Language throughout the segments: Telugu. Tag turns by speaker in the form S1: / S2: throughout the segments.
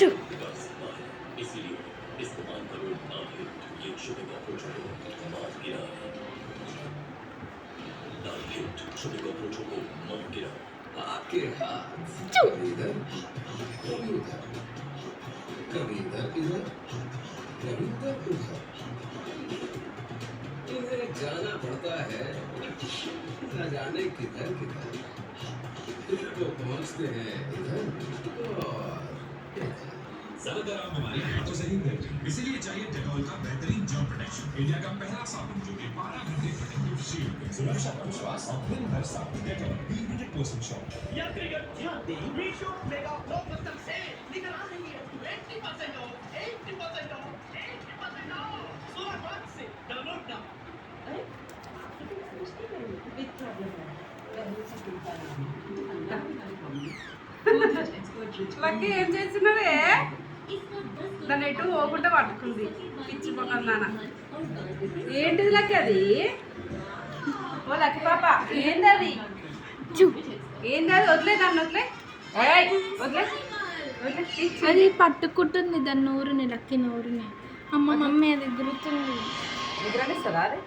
S1: इसीलिए इस्तेमाल करो ना भी ये शुगर कॉकरोचों को मार गिरा ना हिट शुगर कॉकरोचों को मार गिरा आपके हाथ कभी इधर कभी उधर कभी इधर इधर कभी उधर उधर इन्हें जाना पड़ता है न जाने किधर किधर फिर वो पहुंचते हैं इधर और ज्यादातर आम बीमारी हाथों से ही फैलती है, इसीलिए चाहिए डेटॉल का बेहतरीन जर्म प्रोटेक्शन। इंडिया का पहला साबुन जो कि 12 घंटे प्रोटेक्टिव शील्ड सुरक्षा का विश्वास और दिन भर साबुन डेटॉल 100% श्योर। यात्रीगण ध्यान दें, मीशो मेगा ब्लॉकबस्टर सेल निकल आ रही है। 80% ऑफ, 80% ऑफ, 80% ऑफ। 16 मार्च से डाउनलोड नाउ। अरे बिग प्रॉब्लम है।
S2: లక్కీ ఏం చేసినవే దాన్ని ఎటు పోకుండా పట్టుకుంది పిచ్చి మొక్కలు నాన్న ఏంటిది లక్కీ అది ఓ లక్కీ పాప ఏంది అది ఏంది అది వదిలే దాన్ని వదిలే వదిలే వదిలే
S3: అది పట్టుకుంటుంది దాని నోరుని లక్కీ నోరుని అమ్మ మమ్మీ అది ఎగురుతుంది
S2: ఎగరనిస్తుందా అది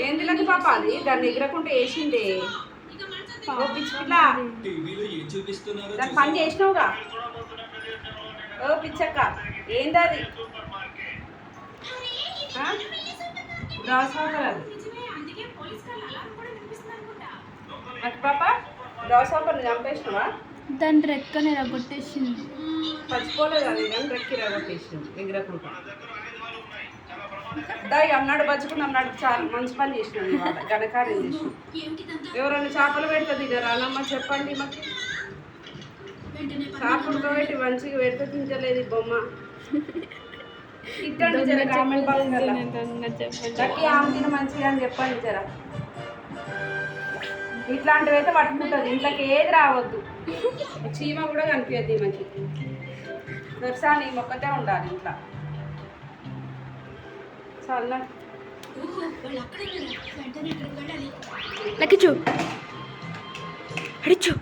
S2: ఏంది లక్కీ పాప అది దాన్ని ఎగరకుంటే వేసిందే ఓ పిచ్చి పిల్ల దాని పని చేసినావుగా ఓ పిచ్చక్క ఏంది అది గ్రాస్ వాటర్ అది లక్కీ పాప గ్రాస్ వాటర్ని చంపేసినావా
S3: దాని రెక్కని రగొట్టేసింది
S2: చచ్చిపోలేదు అది కానీ రెక్కి రగొట్టేసింది ఎగరకుండా దాయి అన్నాడు బజ్జుకుని అన్నాడు చాలా మంచి పని చేసినాడు ఇవాళ ఘనకార్యం చేసినాడు ఎవరైనా చేపలు పెడితే తినరా అన్నమ్మ చెప్పండి మాకు చేపలతో పెట్టి మంచిగా పెడితే తింటలేదు ఈ బొమ్మ ఇట్టండి జర కామెంట్ బాక్స్ ఆమె తిన మంచిగా అని చెప్పండి జర ఇట్లాంటివి అయితే పట్టుకుంటుంది ఇంట్లోకి ఏది రావద్దు చీమ కూడా కనిపించద్దు ఈమెకి దర్శాన్ని ఈ మొక్కతే ఉండాలి ఇంట్లో చాలా
S3: లక్కీ చూ అడిచు